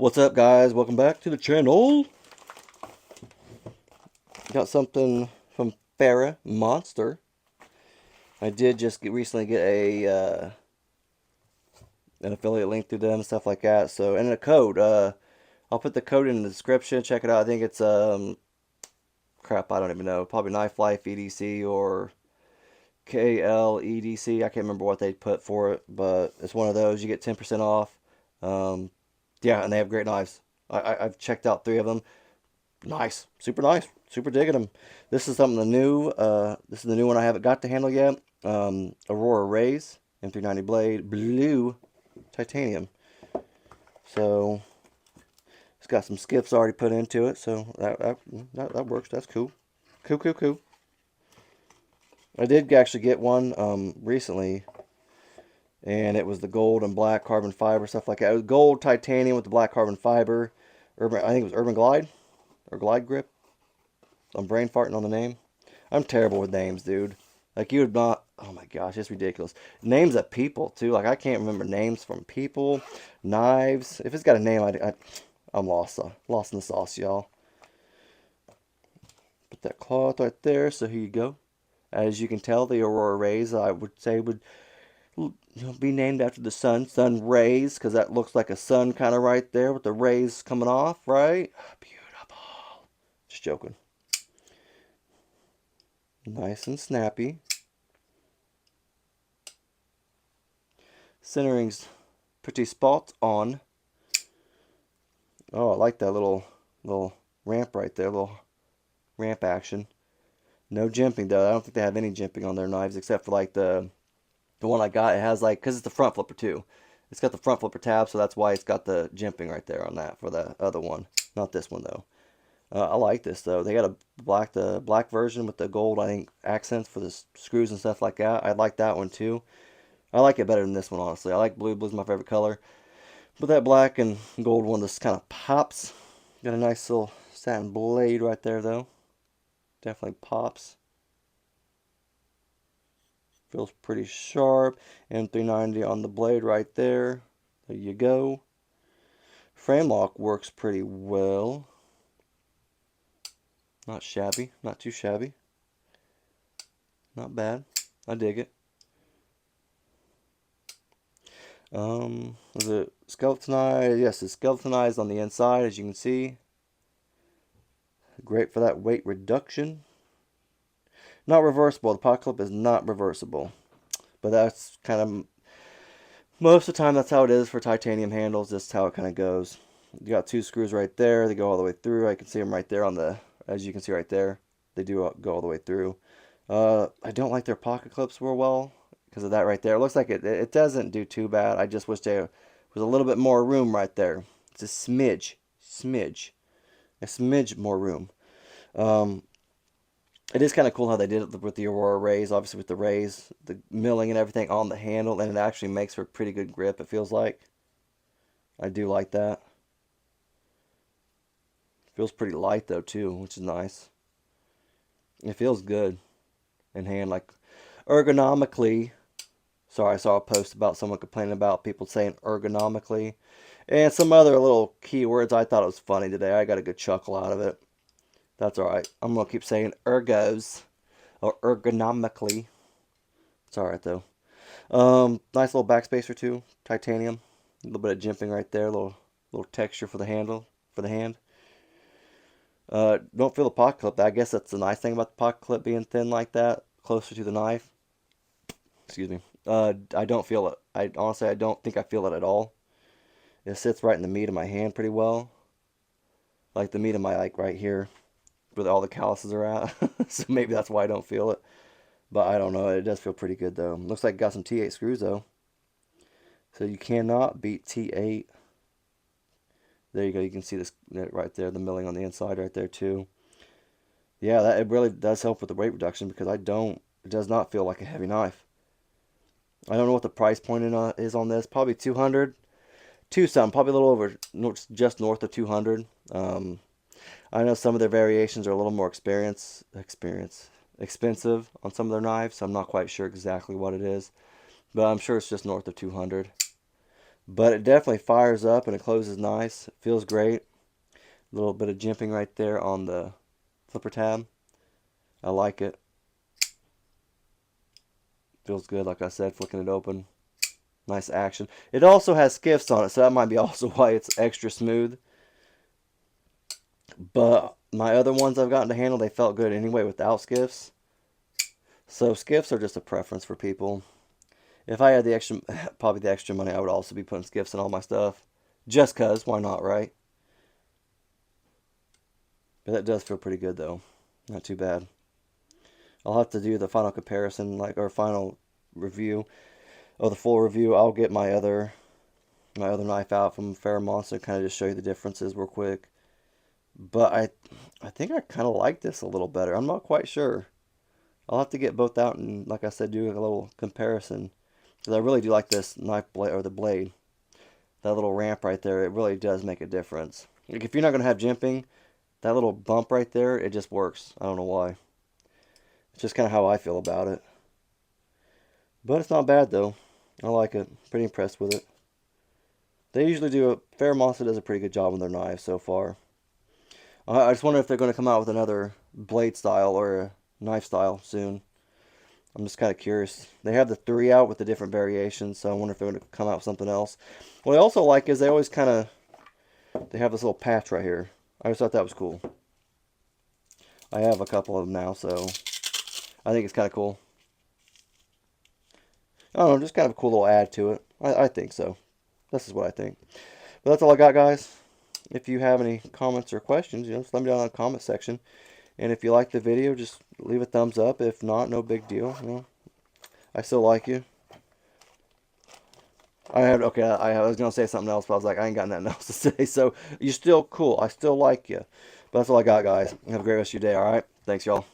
What's up, guys? Welcome back to the channel. Got something from FerraMonster. I did just recently get an affiliate link through them and stuff like that. So, and a code. I'll put the code in the description. Check it out. I think it's crap. I don't even know. Probably Knife Life EDC or KLEDC. I can't remember what they put for it, but it's one of those. You get 10% off. Um, yeah, and they have great knives. I've checked out 3 of them. Nice, super digging them. This is something new. This is the new one I haven't got to handle yet. Aurora Rays M390 blade, blue titanium. So it's got some skips already put into it, so that works. That's cool. Cool. I did actually get one recently, and it was the gold and black carbon fiber stuff like that. It was gold titanium with the black carbon fiber. Urban, I think it was Urban Glide or Glide Grip. I'm brain farting on the name. I'm terrible with names, dude. Like, you would not. Oh my gosh, it's ridiculous. Names of people too. Like, I can't remember names from people, knives. If it's got a name, I'm lost. Lost in the sauce, y'all. Put that cloth right there. So here you go. As you can tell, the Aurora Rays, I would say, would be named after the sun rays, because that looks like a sun kind of right there with the rays coming off, right? Beautiful. Just joking. Nice and snappy. Centering's pretty spot on. Oh, I like that little ramp right there, little ramp action. No jimping though. I don't think they have any jimping on their knives except for like the one I got. It has like, because it's the front flipper too. It's got the front flipper tab, so that's why it's got the jimping right there on that for the other one. Not this one though. I like this though. They got the black version with the gold, I think, accents for the screws and stuff like that. I like that one too. I like it better than this one, honestly. I like blue. Blue's my favorite color. But that black and gold one just kind of pops. Got a nice little satin blade right there though. Definitely pops. Feels pretty sharp. M390 on the blade right there. There you go. Frame lock works pretty well. Not shabby. Not too shabby. Not bad. I dig it. Is it skeletonized? Yes, it's skeletonized on the inside, as you can see. Great for that weight reduction. Not reversible. The pocket clip is not reversible. But that's kind of, most of the time, that's how it is for titanium handles. That's how it kind of goes. You got 2 screws right there. They go all the way through. I can see them right there on the, as you can see right there. They do go all the way through. I don't like their pocket clips real well because of that right there. It looks like it doesn't do too bad. I just wish there was a little bit more room right there. It's a smidge more room. It is kind of cool how they did it with the Aurora Rays, obviously with the rays, the milling and everything on the handle, and it actually makes for a pretty good grip, it feels like. I do like that. Feels pretty light though too, which is nice. It feels good in hand, like ergonomically. Sorry, I saw a post about someone complaining about people saying ergonomically. And some other little keywords. I thought it was funny today. I got a good chuckle out of it. That's alright. I'm going to keep saying ergos. Or ergonomically. It's alright though. Nice little backspacer too. Titanium. A little bit of jimping right there. A little texture for the handle. For the hand. Don't feel the pocket clip. I guess that's the nice thing about the pocket clip being thin like that. Closer to the knife. Excuse me. I don't feel it. I don't think I feel it at all. It sits right in the meat of my hand pretty well. Like the meat of my, like, right here, where all the calluses are at. So maybe that's why I don't feel it. But I don't know. It does feel pretty good though. Looks like it got some T8 screws though. So you cannot beat T8. There you go. You can see this right there, the milling on the inside right there too. Yeah, it really does help with the weight reduction because it does not feel like a heavy knife. I don't know what the price point is on this. Probably 200, something, probably a little over, just north of 200. I know some of their variations are a little more expensive on some of their knives, so I'm not quite sure exactly what it is, but I'm sure it's just north of 200. But it definitely fires up and it closes nice. It feels great. A little bit of jimping right there on the flipper tab. I like it. Feels good, like I said, flicking it open. Nice action. It also has skiffs on it, so that might be also why it's extra smooth. But my other ones I've gotten to handle, they felt good anyway without skiffs. So skiffs are just a preference for people. If I had the extra, probably the extra money, I would also be putting skiffs in all my stuff. Just cause, why not, right? But that does feel pretty good though. Not too bad. I'll have to do the final comparison, like our final review, or the full review. I'll get my other knife out from FerraMonster, kind of just show you the differences real quick. But I think I kind of like this a little better. I'm not quite sure. I'll have to get both out and, like I said, do a little comparison. Because I really do like this knife blade, or the blade. That little ramp right there, it really does make a difference. Like if you're not going to have jimping, that little bump right there, it just works. I don't know why. It's just kind of how I feel about it. But it's not bad though. I like it. Pretty impressed with it. They usually do FerraMonster does a pretty good job on their knives so far. I just wonder if they're going to come out with another blade style or a knife style soon. I'm just kind of curious. They have the 3 out with the different variations, so I wonder if they're going to come out with something else. What I also like is they always they have this little patch right here. I just thought that was cool. I have a couple of them now, so I think it's kind of cool. I don't know, just kind of a cool little add to it. I think so. This is what I think. But that's all I got, guys. If you have any comments or questions, just let me know in the comment section. And if you like the video, just leave a thumbs up. If not, no big deal. I still like you. I was gonna say something else, but I was like, I ain't got nothing else to say. So you're still cool. I still like you. But that's all I got, guys. Have a great rest of your day. All right. Thanks, y'all.